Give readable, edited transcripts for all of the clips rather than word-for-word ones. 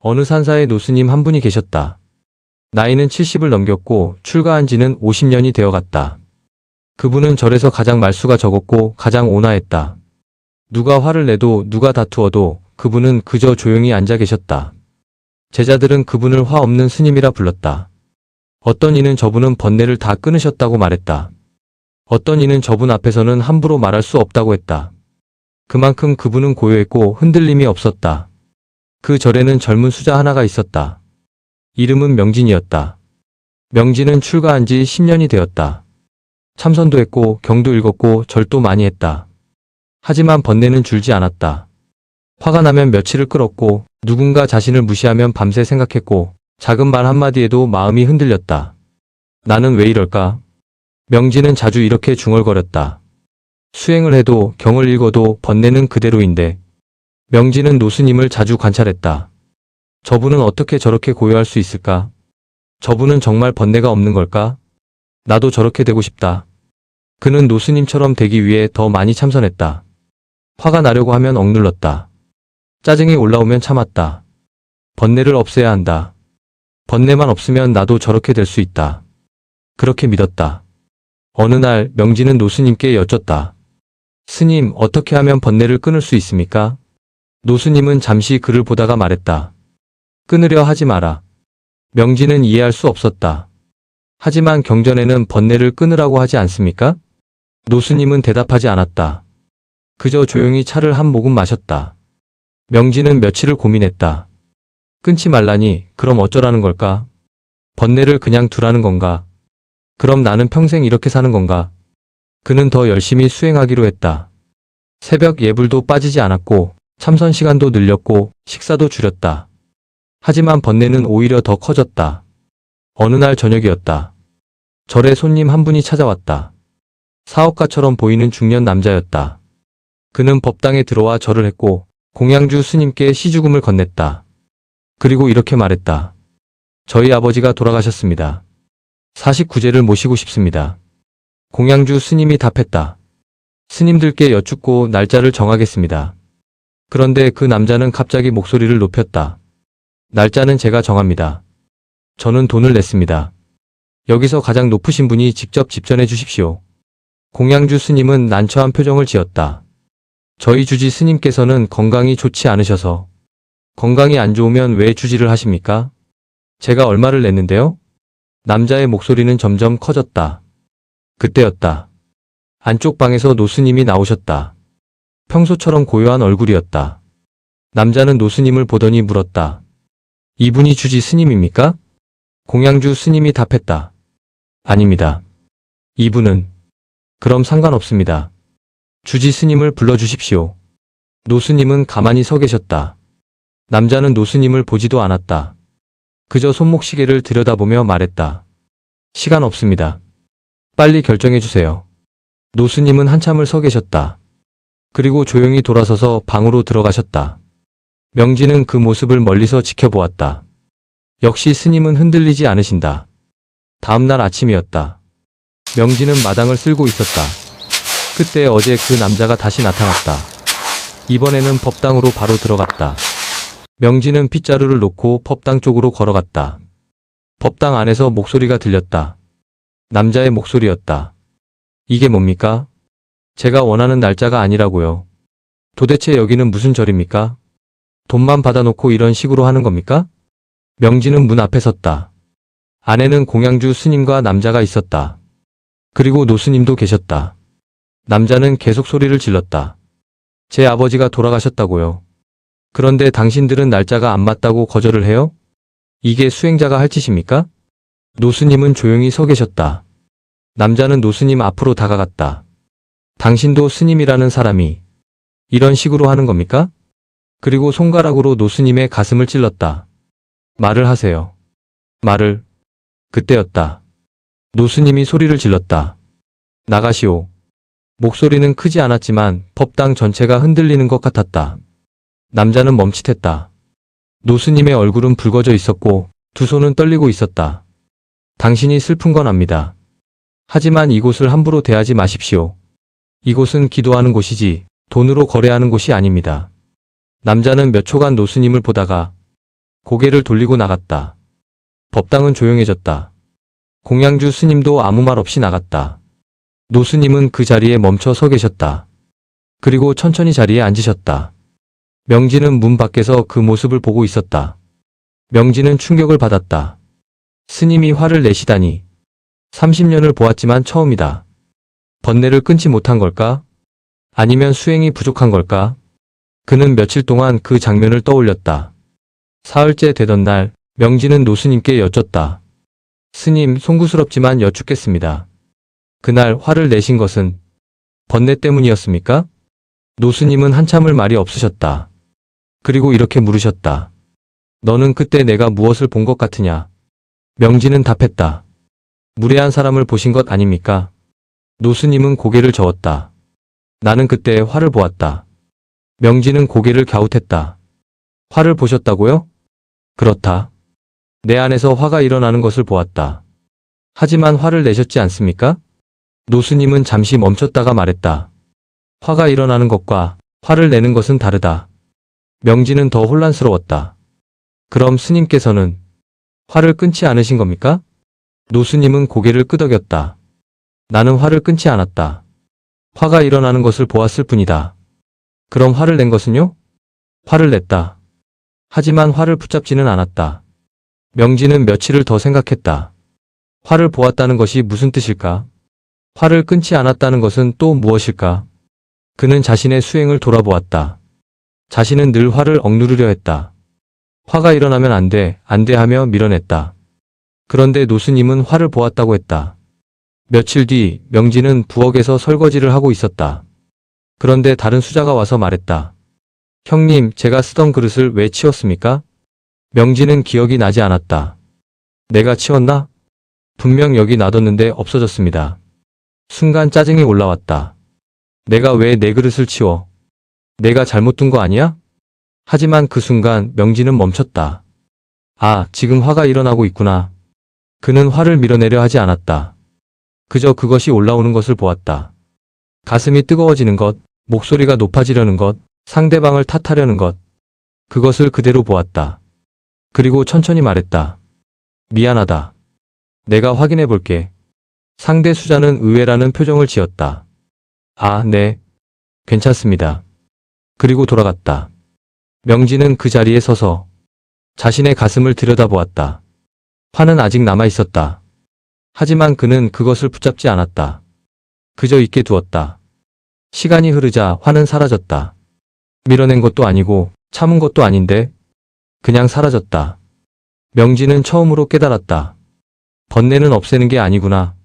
어느 산사에 노스님 한 분이 계셨다. 나이는 70을 넘겼고 출가한 지는 50년이 되어갔다. 그분은 절에서 가장 말수가 적었고 가장 온화했다. 누가 화를 내도 누가 다투어도 그분은 그저 조용히 앉아 계셨다. 제자들은 그분을 화 없는 스님이라 불렀다. 어떤 이는 저분은 번뇌를 다 끊으셨다고 말했다. 어떤 이는 저분 앞에서는 함부로 말할 수 없다고 했다. 그만큼 그분은 고요했고 흔들림이 없었다. 그 절에는 젊은 수자 하나가 있었다. 이름은 명진이었다. 명진은 출가한 지 10년이 되었다. 참선도 했고 경도 읽었고 절도 많이 했다. 하지만 번뇌는 줄지 않았다. 화가 나면 며칠을 끌었고 누군가 자신을 무시하면 밤새 생각했고 작은 말 한마디에도 마음이 흔들렸다. 나는 왜 이럴까? 명진은 자주 이렇게 중얼거렸다. 수행을 해도 경을 읽어도 번뇌는 그대로인데. 명진은 노스님을 자주 관찰했다. 저분은 어떻게 저렇게 고요할 수 있을까? 저분은 정말 번뇌가 없는 걸까? 나도 저렇게 되고 싶다. 그는 노스님처럼 되기 위해 더 많이 참선했다. 화가 나려고 하면 억눌렀다. 짜증이 올라오면 참았다. 번뇌를 없애야 한다. 번뇌만 없으면 나도 저렇게 될 수 있다. 그렇게 믿었다. 어느 날 명진은 노스님께 여쭙다. 스님, 어떻게 하면 번뇌를 끊을 수 있습니까? 노스님은 잠시 그를 보다가 말했다. 끊으려 하지 마라. 명진은 이해할 수 없었다. 하지만 경전에는 번뇌를 끊으라고 하지 않습니까? 노스님은 대답하지 않았다. 그저 조용히 차를 한 모금 마셨다. 명진은 며칠을 고민했다. 끊지 말라니 그럼 어쩌라는 걸까? 번뇌를 그냥 두라는 건가? 그럼 나는 평생 이렇게 사는 건가? 그는 더 열심히 수행하기로 했다. 새벽 예불도 빠지지 않았고 참선 시간도 늘렸고 식사도 줄였다. 하지만 번뇌는 오히려 더 커졌다. 어느 날 저녁이었다. 절에 손님 한 분이 찾아왔다. 사업가처럼 보이는 중년 남자였다. 그는 법당에 들어와 절을 했고 공양주 스님께 시주금을 건넸다. 그리고 이렇게 말했다. 저희 아버지가 돌아가셨습니다. 49제를 모시고 싶습니다. 공양주 스님이 답했다. 스님들께 여쭙고 날짜를 정하겠습니다. 그런데 그 남자는 갑자기 목소리를 높였다. 날짜는 제가 정합니다. 저는 돈을 냈습니다. 여기서 가장 높으신 분이 직접 집전해 주십시오. 공양주 스님은 난처한 표정을 지었다. 저희 주지 스님께서는 건강이 좋지 않으셔서. 건강이 안 좋으면 왜 주지를 하십니까? 제가 얼마를 냈는데요? 남자의 목소리는 점점 커졌다. 그때였다. 안쪽 방에서 노스님이 나오셨다. 평소처럼 고요한 얼굴이었다. 남자는 노스님을 보더니 물었다. 이분이 주지 스님입니까? 공양주 스님이 답했다. 아닙니다. 이분은. 그럼 상관없습니다. 주지 스님을 불러주십시오. 노스님은 가만히 서 계셨다. 남자는 노스님을 보지도 않았다. 그저 손목시계를 들여다보며 말했다. 시간 없습니다. 빨리 결정해 주세요. 노스님은 한참을 서 계셨다. 그리고 조용히 돌아서서 방으로 들어가셨다. 명진은 그 모습을 멀리서 지켜보았다. 역시 스님은 흔들리지 않으신다. 다음날 아침이었다. 명진은 마당을 쓸고 있었다. 그때 어제 그 남자가 다시 나타났다. 이번에는 법당으로 바로 들어갔다. 명진은 핏자루를 놓고 법당 쪽으로 걸어갔다. 법당 안에서 목소리가 들렸다. 남자의 목소리였다. 이게 뭡니까? 제가 원하는 날짜가 아니라고요. 도대체 여기는 무슨 절입니까? 돈만 받아놓고 이런 식으로 하는 겁니까? 명진은 문 앞에 섰다. 안에는 공양주 스님과 남자가 있었다. 그리고 노스님도 계셨다. 남자는 계속 소리를 질렀다. 제 아버지가 돌아가셨다고요. 그런데 당신들은 날짜가 안 맞다고 거절을 해요? 이게 수행자가 할 짓입니까? 노스님은 조용히 서 계셨다. 남자는 노스님 앞으로 다가갔다. 당신도 스님이라는 사람이 이런 식으로 하는 겁니까? 그리고 손가락으로 노스님의 가슴을 찔렀다. 말을 하세요. 말을. 그때였다. 노스님이 소리를 질렀다. 나가시오. 목소리는 크지 않았지만 법당 전체가 흔들리는 것 같았다. 남자는 멈칫했다. 노스님의 얼굴은 붉어져 있었고 두 손은 떨리고 있었다. 당신이 슬픈 건 압니다. 하지만 이곳을 함부로 대하지 마십시오. 이곳은 기도하는 곳이지 돈으로 거래하는 곳이 아닙니다. 남자는 몇 초간 노스님을 보다가 고개를 돌리고 나갔다. 법당은 조용해졌다. 공양주 스님도 아무 말 없이 나갔다. 노스님은 그 자리에 멈춰 서 계셨다. 그리고 천천히 자리에 앉으셨다. 명진은 문 밖에서 그 모습을 보고 있었다. 명진은 충격을 받았다. 스님이 화를 내시다니. 30년을 보았지만 처음이다. 번뇌를 끊지 못한 걸까? 아니면 수행이 부족한 걸까? 그는 며칠 동안 그 장면을 떠올렸다. 사흘째 되던 날, 명진은 노스님께 여쭙다. 스님, 송구스럽지만 여쭙겠습니다. 그날 화를 내신 것은 번뇌 때문이었습니까? 노스님은 한참을 말이 없으셨다. 그리고 이렇게 물으셨다. 너는 그때 내가 무엇을 본 것 같으냐? 명진은 답했다. 무례한 사람을 보신 것 아닙니까? 노스님은 고개를 저었다. 나는 그때 화를 보았다. 명진은 고개를 갸웃했다. 화를 보셨다고요? 그렇다. 내 안에서 화가 일어나는 것을 보았다. 하지만 화를 내셨지 않습니까? 노스님은 잠시 멈췄다가 말했다. 화가 일어나는 것과 화를 내는 것은 다르다. 명진은 더 혼란스러웠다. 그럼 스님께서는 화를 끊지 않으신 겁니까? 노스님은 고개를 끄덕였다. 나는 화를 끊지 않았다. 화가 일어나는 것을 보았을 뿐이다. 그럼 화를 낸 것은요? 화를 냈다. 하지만 화를 붙잡지는 않았다. 명진은 며칠을 더 생각했다. 화를 보았다는 것이 무슨 뜻일까? 화를 끊지 않았다는 것은 또 무엇일까? 그는 자신의 수행을 돌아보았다. 자신은 늘 화를 억누르려 했다. 화가 일어나면 안 돼 하며 밀어냈다. 그런데 노스님은 화를 보았다고 했다. 며칠 뒤 명진은 부엌에서 설거지를 하고 있었다. 그런데 다른 수자가 와서 말했다. 형님, 제가 쓰던 그릇을 왜 치웠습니까? 명진은 기억이 나지 않았다. 내가 치웠나? 분명 여기 놔뒀는데 없어졌습니다. 순간 짜증이 올라왔다. 내가 왜 내 그릇을 치워? 내가 잘못 둔 거 아니야? 하지만 그 순간 명진은 멈췄다. 아, 지금 화가 일어나고 있구나. 그는 화를 밀어내려 하지 않았다. 그저 그것이 올라오는 것을 보았다. 가슴이 뜨거워지는 것, 목소리가 높아지려는 것, 상대방을 탓하려는 것. 그것을 그대로 보았다. 그리고 천천히 말했다. 미안하다. 내가 확인해 볼게. 상대 수자는 의외라는 표정을 지었다. 아, 네. 괜찮습니다. 그리고 돌아갔다. 명진은 그 자리에 서서 자신의 가슴을 들여다보았다. 화는 아직 남아 있었다. 하지만 그는 그것을 붙잡지 않았다. 그저 있게 두었다. 시간이 흐르자 화는 사라졌다. 밀어낸 것도 아니고 참은 것도 아닌데 그냥 사라졌다. 명진은 처음으로 깨달았다. 번뇌는 없애는 게 아니구나.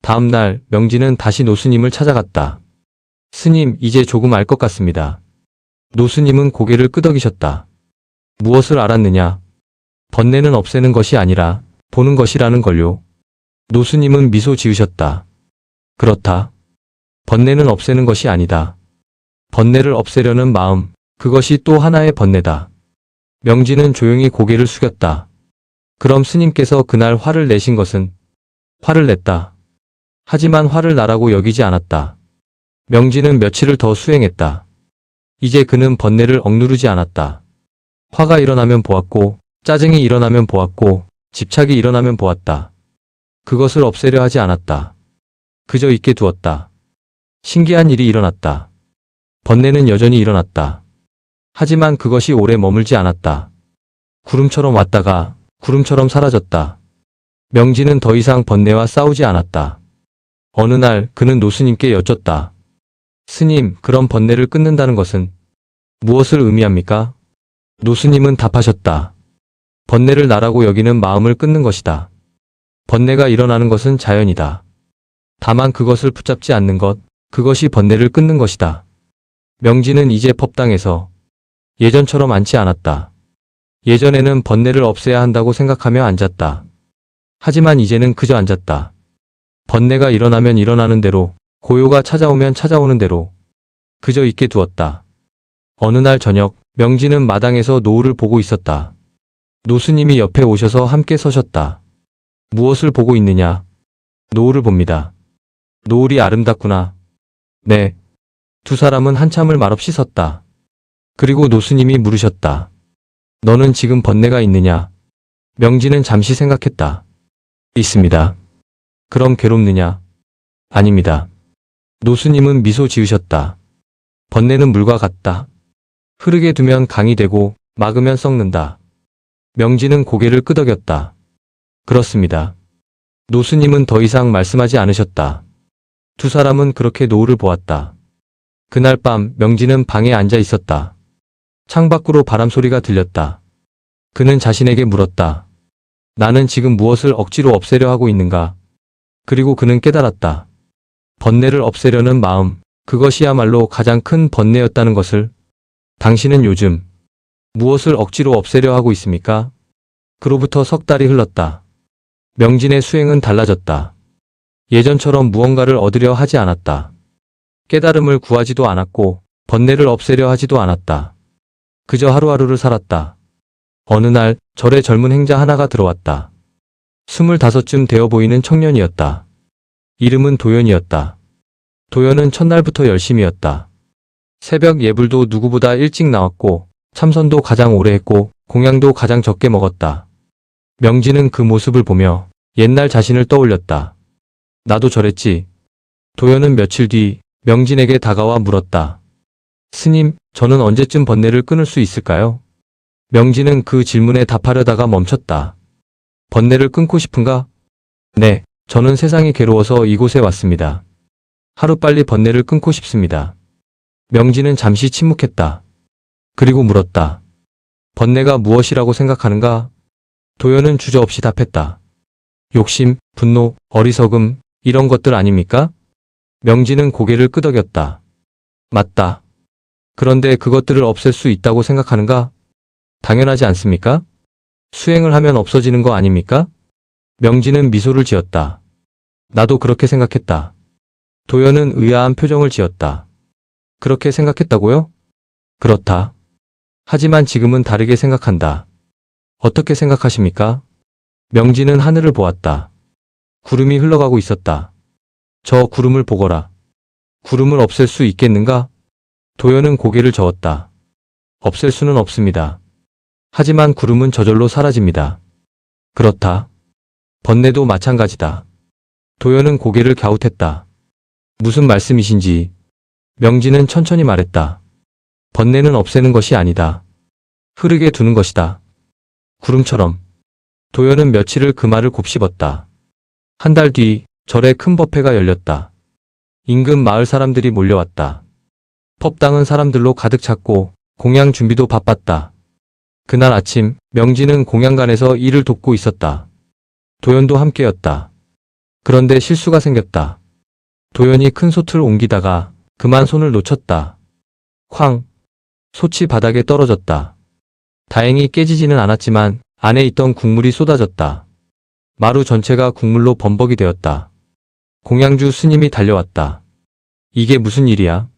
다음 날 명진은 다시 노스님을 찾아갔다. 스님, 이제 조금 알 것 같습니다. 노스님은 고개를 끄덕이셨다. 무엇을 알았느냐? 번뇌는 없애는 것이 아니라 보는 것이라는 걸요. 노스님은 미소 지으셨다. 그렇다. 번뇌는 없애는 것이 아니다. 번뇌를 없애려는 마음, 그것이 또 하나의 번뇌다. 명진은 조용히 고개를 숙였다. 그럼 스님께서 그날 화를 내신 것은? 화를 냈다. 하지만 화를 나라고 여기지 않았다. 명진은 며칠을 더 수행했다. 이제 그는 번뇌를 억누르지 않았다. 화가 일어나면 보았고, 짜증이 일어나면 보았고, 집착이 일어나면 보았다. 그것을 없애려 하지 않았다. 그저 있게 두었다. 신기한 일이 일어났다. 번뇌는 여전히 일어났다. 하지만 그것이 오래 머물지 않았다. 구름처럼 왔다가 구름처럼 사라졌다. 명진은 더 이상 번뇌와 싸우지 않았다. 어느 날 그는 노스님께 여쭙다. 스님, 그럼 번뇌를 끊는다는 것은 무엇을 의미합니까? 노스님은 답하셨다. 번뇌를 나라고 여기는 마음을 끊는 것이다. 번뇌가 일어나는 것은 자연이다. 다만 그것을 붙잡지 않는 것, 그것이 번뇌를 끊는 것이다. 명진은 이제 법당에서 예전처럼 앉지 않았다. 예전에는 번뇌를 없애야 한다고 생각하며 앉았다. 하지만 이제는 그저 앉았다. 번뇌가 일어나면 일어나는 대로, 고요가 찾아오면 찾아오는 대로 그저 있게 두었다. 어느 날 저녁, 명진은 마당에서 노을을 보고 있었다. 노스님이 옆에 오셔서 함께 서셨다. 무엇을 보고 있느냐? 노을을 봅니다. 노을이 아름답구나. 네. 두 사람은 한참을 말없이 섰다. 그리고 노스님이 물으셨다. 너는 지금 번뇌가 있느냐? 명진은 잠시 생각했다. 있습니다. 그럼 괴롭느냐? 아닙니다. 노수님은 미소 지으셨다. 번뇌는 물과 같다. 흐르게 두면 강이 되고 막으면 썩는다. 명진은 고개를 끄덕였다. 그렇습니다. 노수님은 더 이상 말씀하지 않으셨다. 두 사람은 그렇게 노을을 보았다. 그날 밤 명진은 방에 앉아 있었다. 창밖으로 바람소리가 들렸다. 그는 자신에게 물었다. 나는 지금 무엇을 억지로 없애려 하고 있는가? 그리고 그는 깨달았다. 번뇌를 없애려는 마음, 그것이야말로 가장 큰 번뇌였다는 것을. 당신은 요즘 무엇을 억지로 없애려 하고 있습니까? 그로부터 석 달이 흘렀다. 명진의 수행은 달라졌다. 예전처럼 무언가를 얻으려 하지 않았다. 깨달음을 구하지도 않았고 번뇌를 없애려 하지도 않았다. 그저 하루하루를 살았다. 어느 날 절에 젊은 행자 하나가 들어왔다. 25쯤 되어 보이는 청년이었다. 이름은 도연이었다. 도연은 첫날부터 열심이었다. 새벽 예불도 누구보다 일찍 나왔고 참선도 가장 오래 했고 공양도 가장 적게 먹었다. 명진은 그 모습을 보며 옛날 자신을 떠올렸다. 나도 저랬지. 도연은 며칠 뒤 명진에게 다가와 물었다. 스님, 저는 언제쯤 번뇌를 끊을 수 있을까요? 명진은 그 질문에 답하려다가 멈췄다. 번뇌를 끊고 싶은가? 네, 저는 세상이 괴로워서 이곳에 왔습니다. 하루빨리 번뇌를 끊고 싶습니다. 명진은 잠시 침묵했다. 그리고 물었다. 번뇌가 무엇이라고 생각하는가? 도연은 주저없이 답했다. 욕심, 분노, 어리석음, 이런 것들 아닙니까? 명진은 고개를 끄덕였다. 맞다. 그런데 그것들을 없앨 수 있다고 생각하는가? 당연하지 않습니까? 수행을 하면 없어지는 거 아닙니까? 명진은 미소를 지었다. 나도 그렇게 생각했다. 도연은 의아한 표정을 지었다. 그렇게 생각했다고요? 그렇다. 하지만 지금은 다르게 생각한다. 어떻게 생각하십니까? 명진은 하늘을 보았다. 구름이 흘러가고 있었다. 저 구름을 보거라. 구름을 없앨 수 있겠는가? 도연은 고개를 저었다. 없앨 수는 없습니다. 하지만 구름은 저절로 사라집니다. 그렇다. 번뇌도 마찬가지다. 도연은 고개를 갸웃했다. 무슨 말씀이신지. 명진은 천천히 말했다. 번뇌는 없애는 것이 아니다. 흐르게 두는 것이다. 구름처럼. 도연은 며칠을 그 말을 곱씹었다. 한 달 뒤 절에 큰 법회가 열렸다. 인근 마을 사람들이 몰려왔다. 법당은 사람들로 가득 찼고 공양 준비도 바빴다. 그날 아침 명진은 공양관에서 일을 돕고 있었다. 도연도 함께였다. 그런데 실수가 생겼다. 도연이 큰 솥을 옮기다가 그만 손을 놓쳤다. 쾅! 솥이 바닥에 떨어졌다. 다행히 깨지지는 않았지만 안에 있던 국물이 쏟아졌다. 마루 전체가 국물로 범벅이 되었다. 공양주 스님이 달려왔다. 이게 무슨 일이야?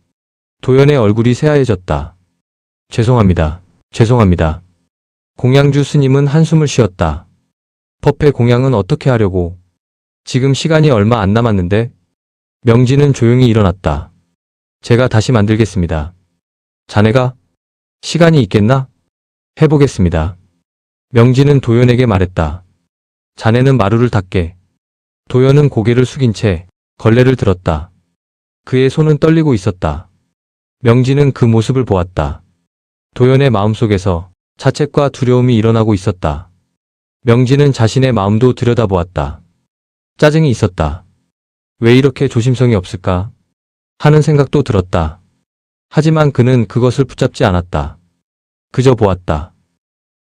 도연의 얼굴이 새하얘졌다. 죄송합니다. 죄송합니다. 공양주 스님은 한숨을 쉬었다. 법회 공양은 어떻게 하려고? 지금 시간이 얼마 안 남았는데? 명진은 조용히 일어났다. 제가 다시 만들겠습니다. 자네가? 시간이 있겠나? 해보겠습니다. 명진은 도연에게 말했다. 자네는 마루를 닦게. 도연은 고개를 숙인 채 걸레를 들었다. 그의 손은 떨리고 있었다. 명진은 그 모습을 보았다. 도연의 마음속에서 자책과 두려움이 일어나고 있었다. 명진은 자신의 마음도 들여다보았다. 짜증이 있었다. 왜 이렇게 조심성이 없을까? 하는 생각도 들었다. 하지만 그는 그것을 붙잡지 않았다. 그저 보았다.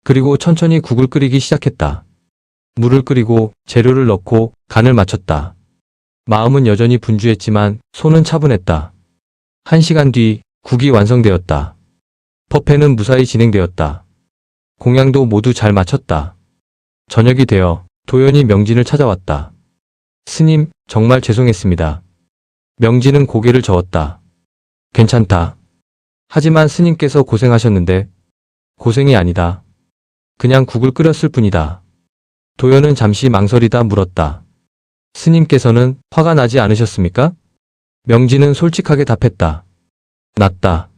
그리고 천천히 국을 끓이기 시작했다. 물을 끓이고 재료를 넣고 간을 맞췄다. 마음은 여전히 분주했지만 손은 차분했다. 1시간 뒤 국이 완성되었다. 법회는 무사히 진행되었다. 공양도 모두 잘 마쳤다. 저녁이 되어 도연이 명진을 찾아왔다. 스님, 정말 죄송했습니다. 명진은 고개를 저었다. 괜찮다. 하지만 스님께서 고생하셨는데. 고생이 아니다. 그냥 국을 끓였을 뿐이다. 도연은 잠시 망설이다 물었다. 스님께서는 화가 나지 않으셨습니까? 명진은 솔직하게 답했다. 났다.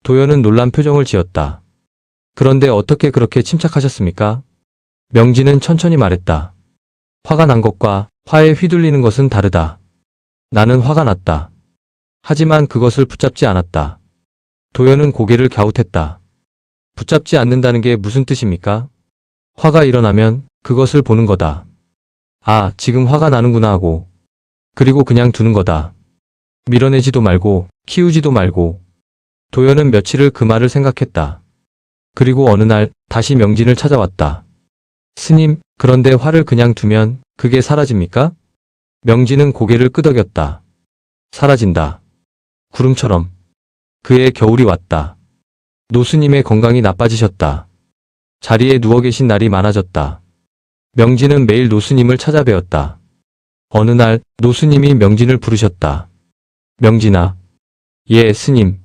도연은 놀란 표정을 지었다. 그런데 어떻게 그렇게 침착하셨습니까? 명진은 천천히 말했다. 화가 난 것과 화에 휘둘리는 것은 다르다. 나는 화가 났다. 하지만 그것을 붙잡지 않았다. 도연은 고개를 갸웃했다. 붙잡지 않는다는 게 무슨 뜻입니까? 화가 일어나면 그것을 보는 거다. 아, 지금 화가 나는구나 하고. 그리고 그냥 두는 거다. 밀어내지도 말고 키우지도 말고. 도연은 며칠을 그 말을 생각했다. 그리고 어느 날 다시 명진을 찾아왔다. 스님, 그런데 화를 그냥 두면 그게 사라집니까? 명진은 고개를 끄덕였다. 사라진다. 구름처럼. 그의 겨울이 왔다. 노스님의 건강이 나빠지셨다. 자리에 누워 계신 날이 많아졌다. 명진은 매일 노스님을 찾아뵈었다. 어느 날 노스님이 명진을 부르셨다. 명진아. 예, 스님.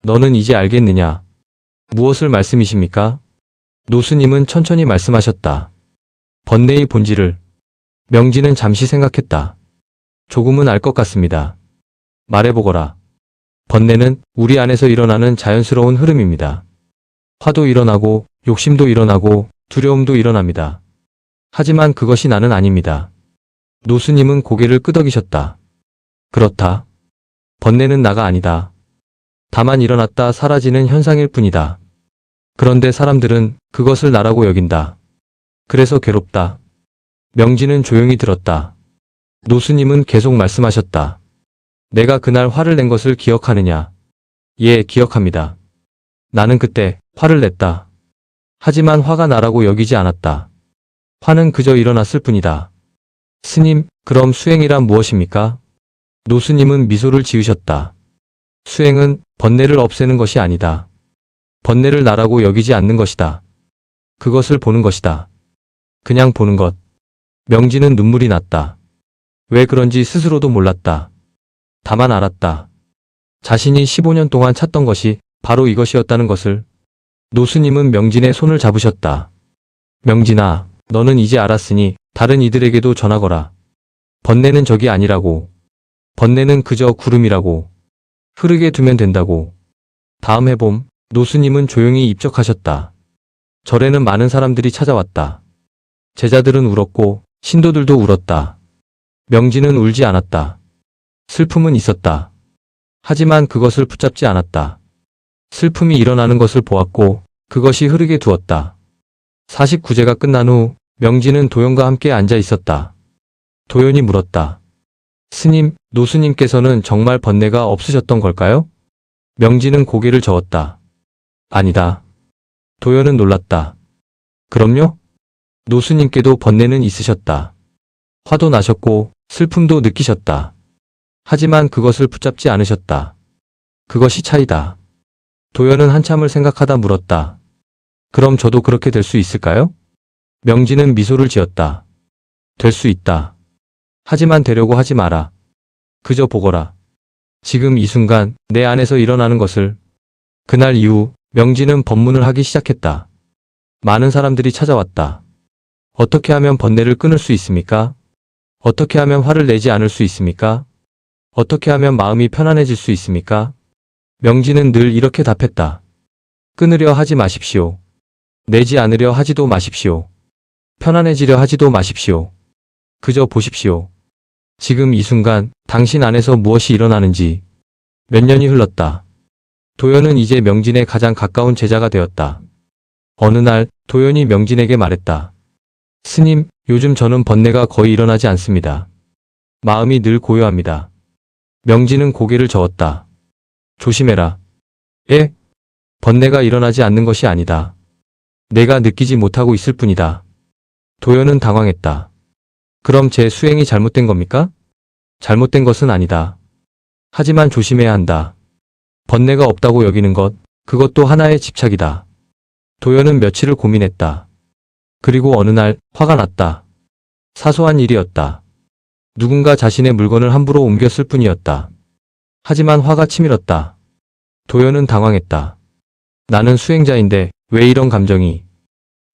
너는 이제 알겠느냐? 무엇을 말씀이십니까? 노스님은 천천히 말씀하셨다. 번뇌의 본질을. 명진은 잠시 생각했다. 조금은 알 것 같습니다. 말해보거라. 번뇌는 우리 안에서 일어나는 자연스러운 흐름입니다. 화도 일어나고 욕심도 일어나고 두려움도 일어납니다. 하지만 그것이 나는 아닙니다. 노스님은 고개를 끄덕이셨다. 그렇다. 번뇌는 나가 아니다. 다만 일어났다 사라지는 현상일 뿐이다. 그런데 사람들은 그것을 나라고 여긴다. 그래서 괴롭다. 명진은 조용히 들었다. 노스님은 계속 말씀하셨다. 내가 그날 화를 낸 것을 기억하느냐? 예, 기억합니다. 나는 그때 화를 냈다. 하지만 화가 나라고 여기지 않았다. 화는 그저 일어났을 뿐이다. 스님, 그럼 수행이란 무엇입니까? 노스님은 미소를 지으셨다. 수행은 번뇌를 없애는 것이 아니다. 번뇌를 나라고 여기지 않는 것이다. 그것을 보는 것이다. 그냥 보는 것. 명진은 눈물이 났다. 왜 그런지 스스로도 몰랐다. 다만 알았다. 자신이 15년 동안 찾던 것이 바로 이것이었다는 것을. 노스님은 명진의 손을 잡으셨다. 명진아, 너는 이제 알았으니 다른 이들에게도 전하거라. 번뇌는 적이 아니라고. 번뇌는 그저 구름이라고. 흐르게 두면 된다고. 다음 해봄, 노스님은 조용히 입적하셨다. 절에는 많은 사람들이 찾아왔다. 제자들은 울었고 신도들도 울었다. 명진은 울지 않았다. 슬픔은 있었다. 하지만 그것을 붙잡지 않았다. 슬픔이 일어나는 것을 보았고 그것이 흐르게 두었다. 49제가 끝난 후 명진은 도연과 함께 앉아 있었다. 도연이 물었다. 스님, 노스님께서는 정말 번뇌가 없으셨던 걸까요? 명진은 고개를 저었다. 아니다. 도연은 놀랐다. 그럼요? 노스님께도 번뇌는 있으셨다. 화도 나셨고 슬픔도 느끼셨다. 하지만 그것을 붙잡지 않으셨다. 그것이 차이다. 도연은 한참을 생각하다 물었다. 그럼 저도 그렇게 될 수 있을까요? 명진은 미소를 지었다. 될 수 있다. 하지만 되려고 하지 마라. 그저 보거라. 지금 이 순간 내 안에서 일어나는 것을. 그날 이후 명진은 법문을 하기 시작했다. 많은 사람들이 찾아왔다. 어떻게 하면 번뇌를 끊을 수 있습니까? 어떻게 하면 화를 내지 않을 수 있습니까? 어떻게 하면 마음이 편안해질 수 있습니까? 명진은 늘 이렇게 답했다. 끊으려 하지 마십시오. 내지 않으려 하지도 마십시오. 편안해지려 하지도 마십시오. 그저 보십시오. 지금 이 순간 당신 안에서 무엇이 일어나는지. 몇 년이 흘렀다. 도연은 이제 명진의 가장 가까운 제자가 되었다. 어느 날 도연이 명진에게 말했다. 스님, 요즘 저는 번뇌가 거의 일어나지 않습니다. 마음이 늘 고요합니다. 명진은 고개를 저었다. 조심해라. 예? 번뇌가 일어나지 않는 것이 아니다. 내가 느끼지 못하고 있을 뿐이다. 도연은 당황했다. 그럼 제 수행이 잘못된 겁니까? 잘못된 것은 아니다. 하지만 조심해야 한다. 번뇌가 없다고 여기는 것, 그것도 하나의 집착이다. 도연은 며칠을 고민했다. 그리고 어느 날 화가 났다. 사소한 일이었다. 누군가 자신의 물건을 함부로 옮겼을 뿐이었다. 하지만 화가 치밀었다. 도연은 당황했다. 나는 수행자인데 왜 이런 감정이.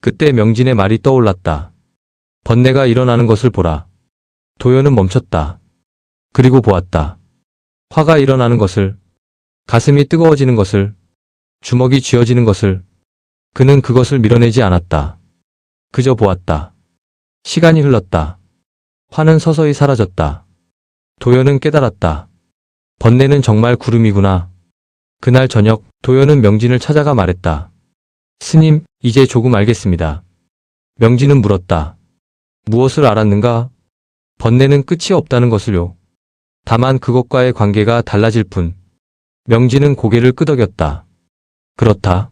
그때 명진의 말이 떠올랐다. 번뇌가 일어나는 것을 보라. 도연은 멈췄다. 그리고 보았다. 화가 일어나는 것을, 가슴이 뜨거워지는 것을, 주먹이 쥐어지는 것을. 그는 그것을 밀어내지 않았다. 그저 보았다. 시간이 흘렀다. 화는 서서히 사라졌다. 도연은 깨달았다. 번뇌는 정말 구름이구나. 그날 저녁 도연은 명진을 찾아가 말했다. 스님, 이제 조금 알겠습니다. 명진은 물었다. 무엇을 알았는가? 번뇌는 끝이 없다는 것을요. 다만 그것과의 관계가 달라질 뿐. 명진은 고개를 끄덕였다. 그렇다.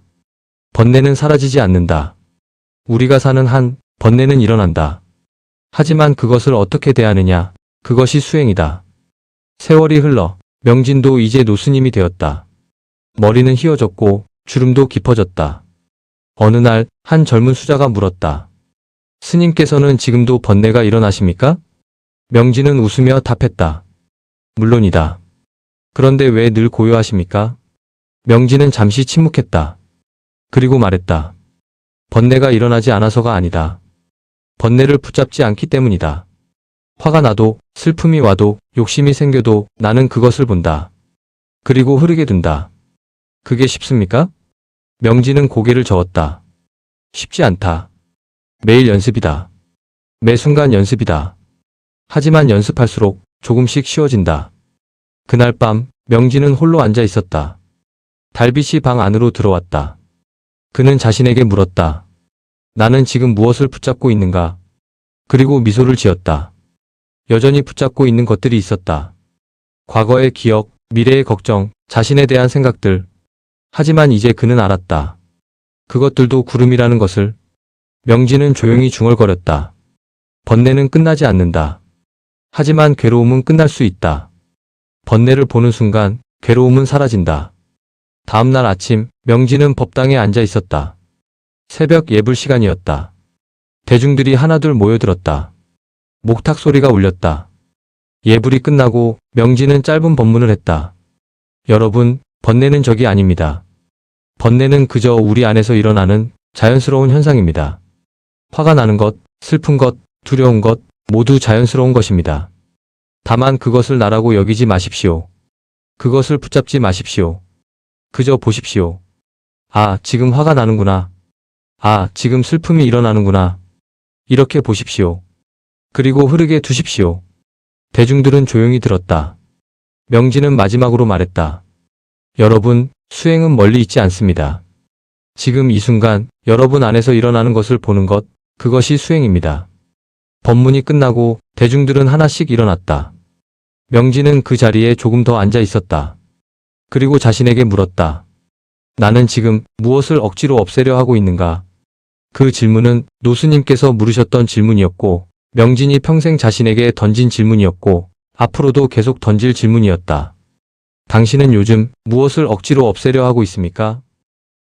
번뇌는 사라지지 않는다. 우리가 사는 한 번뇌는 일어난다. 하지만 그것을 어떻게 대하느냐, 그것이 수행이다. 세월이 흘러 명진도 이제 노스님이 되었다. 머리는 휘어졌고 주름도 깊어졌다. 어느 날 한 젊은 수자가 물었다. 스님께서는 지금도 번뇌가 일어나십니까? 명진은 웃으며 답했다. 물론이다. 그런데 왜 늘 고요하십니까? 명진은 잠시 침묵했다. 그리고 말했다. 번뇌가 일어나지 않아서가 아니다. 번뇌를 붙잡지 않기 때문이다. 화가 나도, 슬픔이 와도, 욕심이 생겨도 나는 그것을 본다. 그리고 흐르게 둔다. 그게 쉽습니까? 명진은 고개를 저었다. 쉽지 않다. 매일 연습이다. 매 순간 연습이다. 하지만 연습할수록 조금씩 쉬워진다. 그날 밤 명진은 홀로 앉아 있었다. 달빛이 방 안으로 들어왔다. 그는 자신에게 물었다. 나는 지금 무엇을 붙잡고 있는가? 그리고 미소를 지었다. 여전히 붙잡고 있는 것들이 있었다. 과거의 기억, 미래의 걱정, 자신에 대한 생각들. 하지만 이제 그는 알았다. 그것들도 구름이라는 것을. 명진은 조용히 중얼거렸다. 번뇌는 끝나지 않는다. 하지만 괴로움은 끝날 수 있다. 번뇌를 보는 순간 괴로움은 사라진다. 다음날 아침 명진은 법당에 앉아 있었다. 새벽 예불 시간이었다. 대중들이 하나둘 모여들었다. 목탁 소리가 울렸다. 예불이 끝나고 명진은 짧은 법문을 했다. 여러분, 번뇌는 적이 아닙니다. 번뇌는 그저 우리 안에서 일어나는 자연스러운 현상입니다. 화가 나는 것, 슬픈 것, 두려운 것 모두 자연스러운 것입니다. 다만 그것을 나라고 여기지 마십시오. 그것을 붙잡지 마십시오. 그저 보십시오. 아, 지금 화가 나는구나. 아, 지금 슬픔이 일어나는구나. 이렇게 보십시오. 그리고 흐르게 두십시오. 대중들은 조용히 들었다. 명진은 마지막으로 말했다. 여러분, 수행은 멀리 있지 않습니다. 지금 이 순간 여러분 안에서 일어나는 것을 보는 것, 그것이 수행입니다. 법문이 끝나고 대중들은 하나씩 일어났다. 명진은 그 자리에 조금 더 앉아 있었다. 그리고 자신에게 물었다. 나는 지금 무엇을 억지로 없애려 하고 있는가? 그 질문은 노스님께서 물으셨던 질문이었고, 명진이 평생 자신에게 던진 질문이었고, 앞으로도 계속 던질 질문이었다. 당신은 요즘 무엇을 억지로 없애려 하고 있습니까?